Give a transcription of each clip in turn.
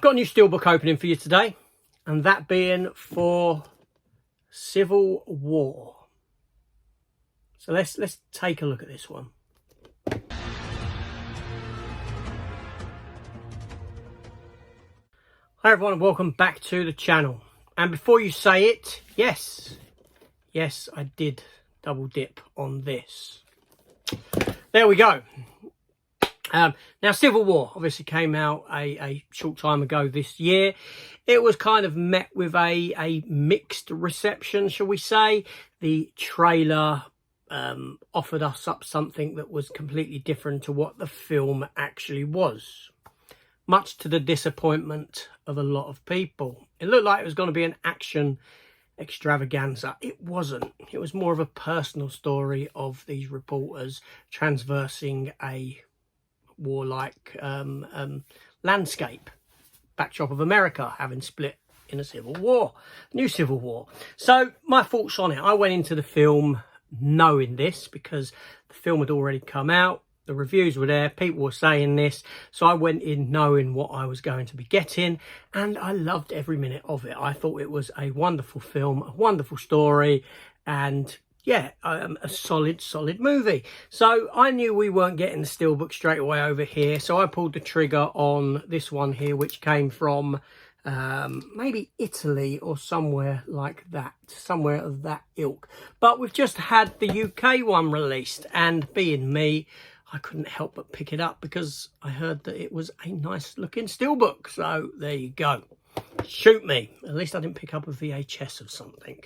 I've got a new Steelbook opening for you today, and that being for Civil War. So let's take a look at this one. Hi everyone, and welcome back to the channel. And before you say it, yes, I did double dip on this. There we go. Now, Civil War obviously came out a short time ago this year. It was kind of met with a mixed reception, shall we say. The trailer offered us up something that was completely different to what the film actually was, much to the disappointment of a lot of people. It looked like it was going to be an action extravaganza. It wasn't. It was more of a personal story of these reporters transversing a warlike landscape, backdrop of America having split in a civil war, new civil war. So my thoughts on it, I went into the film knowing this because the film had already come out, the reviews were there, people were saying this, so I went in knowing what I was going to be getting, and I loved every minute of it. I thought it was a wonderful film, a wonderful story, and yeah, a solid movie. So I knew we weren't getting the Steelbook straight away over here, so I pulled the trigger on this one here, which came from maybe Italy or somewhere like that, somewhere of that ilk. But we've just had the UK one released, and being me, I couldn't help but pick it up because I heard that it was a nice looking Steelbook. So there you go. Shoot me. At least I didn't pick up a VHS of something.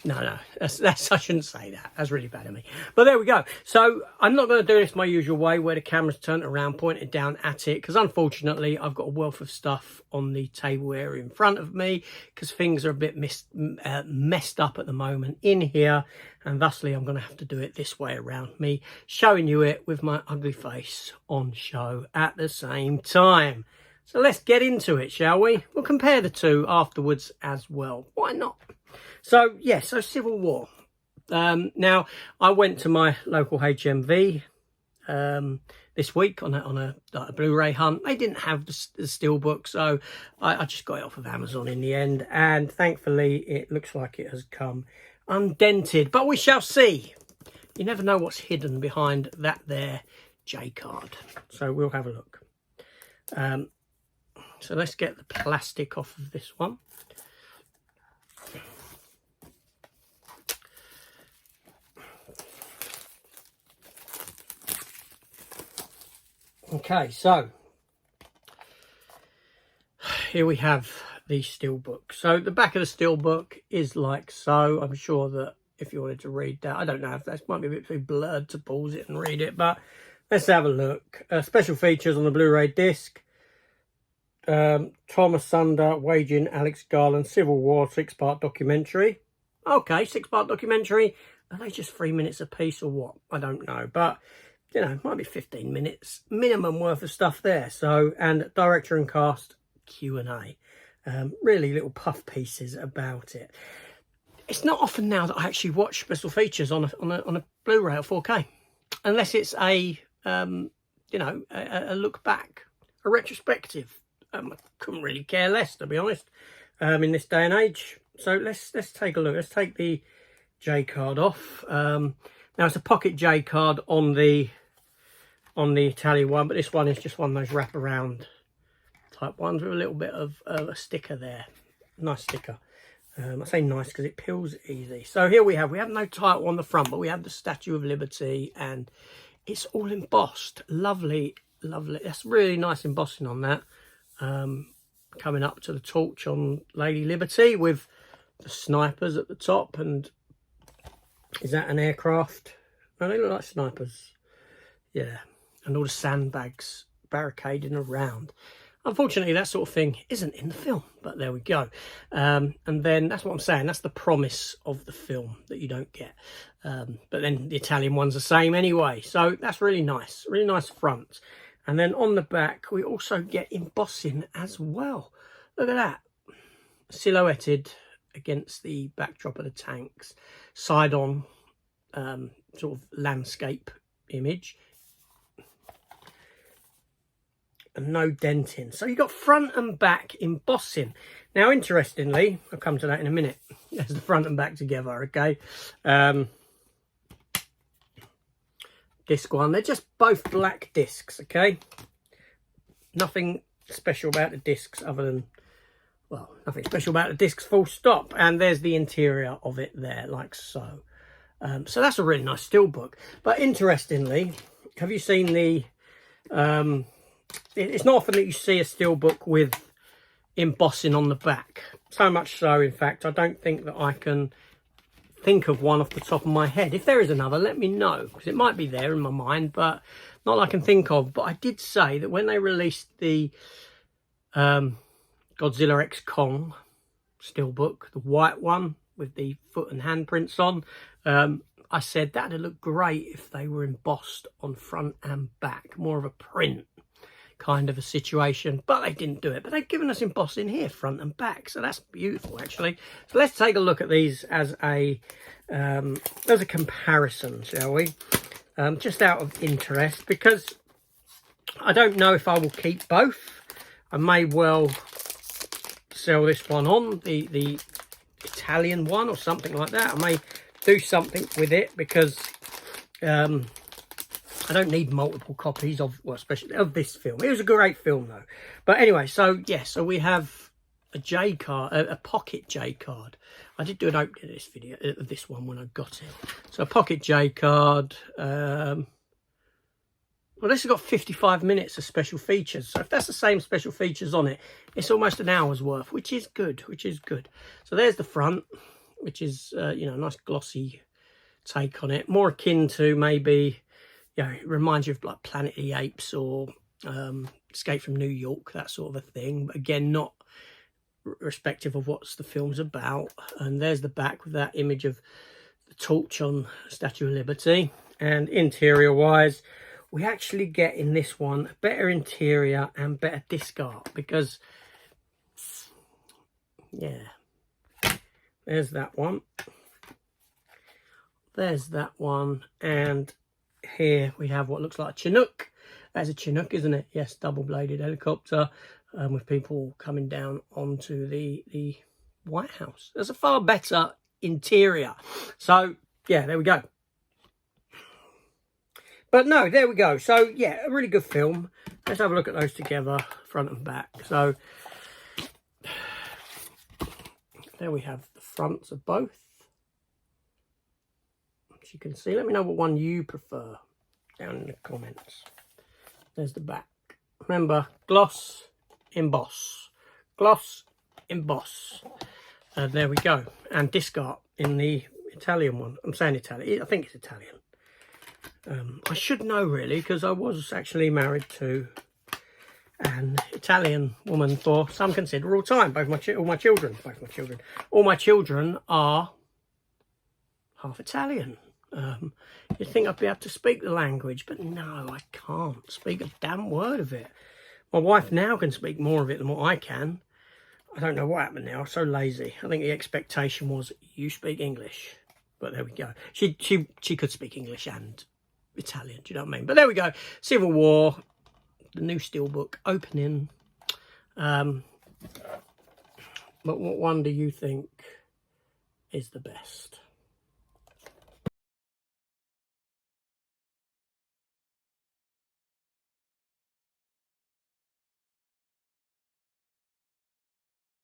No, that's I shouldn't say that. That's really bad of me. But there we go. So I'm not going to do this my usual way, where the camera's turned around, pointed down at it, because unfortunately I've got a wealth of stuff on the table area in front of me, because things are a bit messed up at the moment in here, and thusly I'm going to have to do it this way around, me showing you it with my ugly face on show at the same time. So let's get into it, shall we? We'll compare the two afterwards as well. Why not? So, yeah, so Civil War. Now, I went to my local HMV this week on a Blu-ray hunt. They didn't have the Steelbook, so I just got it off of Amazon in the end. And thankfully, it looks like it has come undented. But we shall see. You never know what's hidden behind that there J card. So we'll have a look. So let's get the plastic off of this one. Okay, so here we have the Steelbook. So the back of the Steelbook is like so. I'm sure that if you wanted to read that, I don't know if that might be a bit too blurred to pause it and read it, but let's have a look. Special features on the Blu-ray disc. Thomas Sunder, Waging Alex Garland, Civil War 6-part documentary. Okay, 6-part documentary. Are they just 3 minutes a piece or what? I don't know, but you know, might be 15 minutes minimum worth of stuff there. So, and director and cast Q&A. Really little puff pieces about it. It's not often now that I actually watch special features on a Blu-ray or 4K, unless it's a you know, a look back, a retrospective. I couldn't really care less, to be honest, in this day and age. So let's take a look. Let's take the J card off. Now it's a pocket J card on the Italian one, but this one is just one of those wraparound type ones with a little bit of a sticker there. Nice sticker. I say nice because it peels easy. So here we have no title on the front, but we have the Statue of Liberty, and it's all embossed. Lovely. That's really nice embossing on that. Coming up to the torch on Lady Liberty with the snipers at the top. And is that an aircraft? No, they look like snipers. Yeah, and all the sandbags barricading around. Unfortunately, that sort of thing isn't in the film, but there we go. And then that's what I'm saying. That's the promise of the film that you don't get. But then the Italian one's the same anyway. So that's really nice front. And then on the back, we also get embossing as well. Look at that. Silhouetted against the backdrop of the tanks. Side on sort of landscape image. and no denting. So you've got front and back embossing. Now, interestingly, I'll come to that in a minute. There's the front and back together, okay? Disc one, they're just both black discs, okay? Nothing special about the discs other than, well, nothing special about the discs, full stop. And there's the interior of it there, like so. So that's a really nice Steelbook. But interestingly, have you seen the... it's not often that you see a Steelbook with embossing on the back. So much so, in fact, I don't think that I can think of one off the top of my head. If there is another, let me know, because it might be there in my mind, but not that I can think of. But I did say that when they released the Godzilla X Kong Steelbook, the white one with the foot and handprints on, I said that'd look great if they were embossed on front and back, more of a print kind of a situation, but they didn't do it. But they've given us embossing here, front and back, so that's beautiful actually. So let's take a look at these as a comparison, shall we? Just out of interest, because I don't know if I will keep both. I may well sell this one on, the Italian one or something like that. I may do something with it, because I don't need multiple copies of, well, especially of this film. It was a great film though. But anyway, so yeah, so we have a J card, a pocket J card. I did do an opening of this video, of this one when I got it. So a pocket J card. Well, this has got 55 minutes of special features. So if that's the same special features on it, it's almost an hour's worth, which is good, which is good. So there's the front, which is, you know, a nice glossy take on it. More akin to maybe, you know, it reminds you of like Planet of the Apes or Escape from New York, that sort of a thing. But again, not respective of what the film's about. And there's the back with that image of the torch on Statue of Liberty. And interior wise, we actually get in this one a better interior and better disc art, because yeah, there's that one, there's that one, and here we have what looks like a Chinook. That's a Chinook, isn't it? Yes, double-bladed helicopter, with people coming down onto the White House. There's a far better interior. So yeah, there we go. But no, there we go. So yeah, a really good film. Let's have a look at those together, front and back. So there we have the fronts of both. As you can see, let me know what one you prefer down in the comments. There's the back. Remember, gloss, emboss. Gloss, emboss. There we go. And disc art in the Italian one. I'm saying Italian. I think it's Italian. I should know really, because I was actually married to an Italian woman for some considerable time. All my children are half Italian. You'd think I'd be able to speak the language, but no, I can't speak a damn word of it. My wife now can speak more of it than what I can. I don't know what happened now. I'm so lazy. I think the expectation was you speak English, but there we go. She could speak English and Italian, do you know what I mean? But there we go. Civil War, the new Steelbook opening. But what one do you think is the best?